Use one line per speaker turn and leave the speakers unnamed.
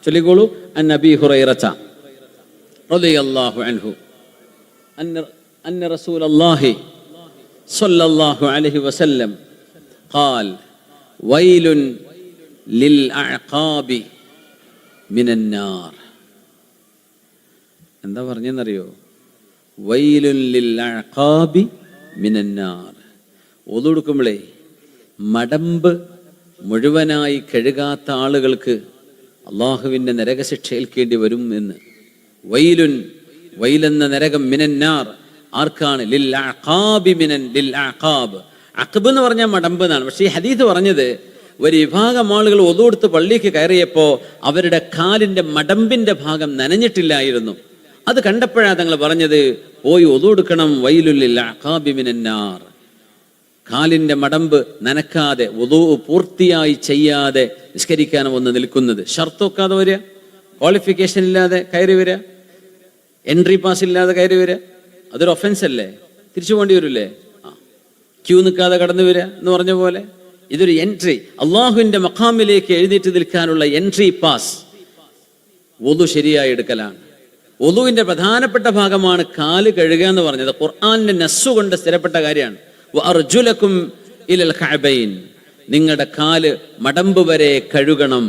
ചൊല്ലിക്കോളൂ. അൻ അബീ ഹുറൈറത റളിയല്ലാഹു അൻഹു അന്ന റസൂലല്ലാഹി സ്വല്ലല്ലാഹു അലൈഹി വസല്ലം ഖാൽ വൈലുൻ ലിൽ അഅഖാബി മിനൻ നാർ. എന്താ പറഞ്ഞെന്നറിയോ? വൈലുൻ ലിൽ അഅഖാബി മിനൻ നാർ. ഒളു എടുക്കുമ്പോഴേ മടമ്പ് മുഴുവനായി കഴുകാത്ത ആളുകൾക്ക് അള്ളാഹുവിൻ്റെ നരകശിക്ഷ ഏൽക്കേണ്ടി വരും എന്ന്. വൈലുൻ, വൈലെന്ന നരകം, മിനന്നാർ ആർക്കാണ്? ലിൽ അഖാബി മിനൻ ലിൽ അഖാബ്. അഖബ് എന്ന് പറഞ്ഞാൽ മടമ്പ് എന്നാണ്. പക്ഷേ ഈ ഹദീസ് പറഞ്ഞത് ഒരു വിഭാഗം ആളുകൾ ഒളു എടുത്ത് പള്ളിക്ക് കയറിയപ്പോൾ അവരുടെ കാലിൻ്റെ മടമ്പിൻ്റെ ഭാഗം നനഞ്ഞിട്ടില്ലായിരുന്നു. അത് കണ്ടപ്പോഴാണ് തങ്ങൾ പറഞ്ഞത് പോയി ഒളു എടുക്കണം. വൈലുൽ ലിൽ അഖാബി മിനന്നാർ. കാലിൻ്റെ മടമ്പ് നനക്കാതെ വുദൂ പൂർത്തിയായി ചെയ്യാതെ നിസ്കരിക്കാനും വന്ന് നിൽക്കുന്നത്, ഷർത്ത് വെക്കാതെ വരിക, ക്വാളിഫിക്കേഷൻ ഇല്ലാതെ കയറി വരിക, എൻട്രി പാസ് ഇല്ലാതെ കയറി വരിക, അതൊരു ഒഫൻസ് അല്ലേ? തിരിച്ചു പോകേണ്ടി വരില്ലേ? ക്യൂ നിൽക്കാതെ കടന്നു വരിക എന്ന് പറഞ്ഞ പോലെ ഇതൊരു എൻട്രി, അള്ളാഹുവിൻ്റെ മഖാമിലേക്ക് എഴുന്നേറ്റ് നിൽക്കാനുള്ള എൻട്രി പാസ്. വുദൂ ശരിയായി എടുക്കലാണ്. വുദൂവിൻ്റെ പ്രധാനപ്പെട്ട ഭാഗമാണ് കാല് കഴുകുക എന്ന് പറഞ്ഞത്. ഖുർആനിന്റെ നസ്സു കൊണ്ട് സ്ഥിരപ്പെട്ട കാര്യമാണ്. വഅർജുലകും ഇലൽ കഅബൈൻ. നിങ്ങളുടെ കാല് മടമ്പ് വരെ കഴുകണം.